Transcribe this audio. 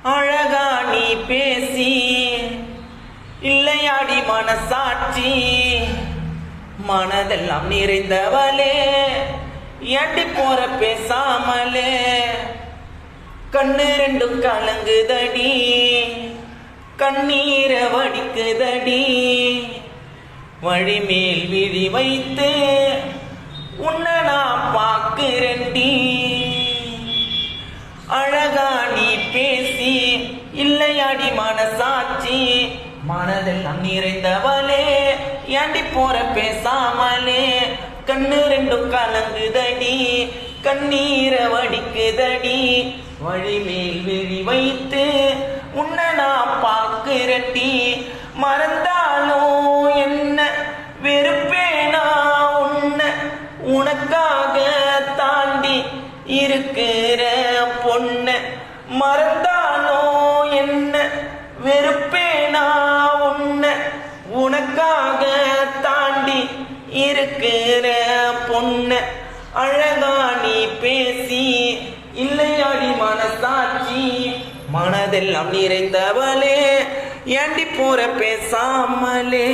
அழகா நீ பேசி இல்லையாடி மனசாட்சி மனதெல்லாம் நிறைந்தவளே ஏண்டி போற பேசாமலே கண்ணு ரெண்டும் கலங்குதடி கண்ணீர வடிக்குதடி வழிமேல் விழி வைத்து உன்னை நான் பார்க்கிறேன்டி அழகா நீ பேசி இல்லையாடி மனசாட்சி மனதெல்லாம் நிறைந்தவளே ஏண்டி போற பேசாமலே கண்ணு ரெண்டும் கலங்குதடி கண்ணீர வடிக்குதடி வழிமேல் விழி வைத்து உன்னை நான் பார்க்கிறேன்டி மறந்தாலும் என்ன வெறுப்பேனா உன்னை உனக்காக தாண்டி இருக்கிற பொண்ணு மறந்தாலும் என்ன வெறுப்பேனா உன்னை உனக்காக தாண்டி இருக்கிற பொண்ணு அழகா நீ பேசி இல்லையாடி மனசாட்சி மனதெல்லாம் நிறைந்தவளே ஏண்டி போற பேசாமலே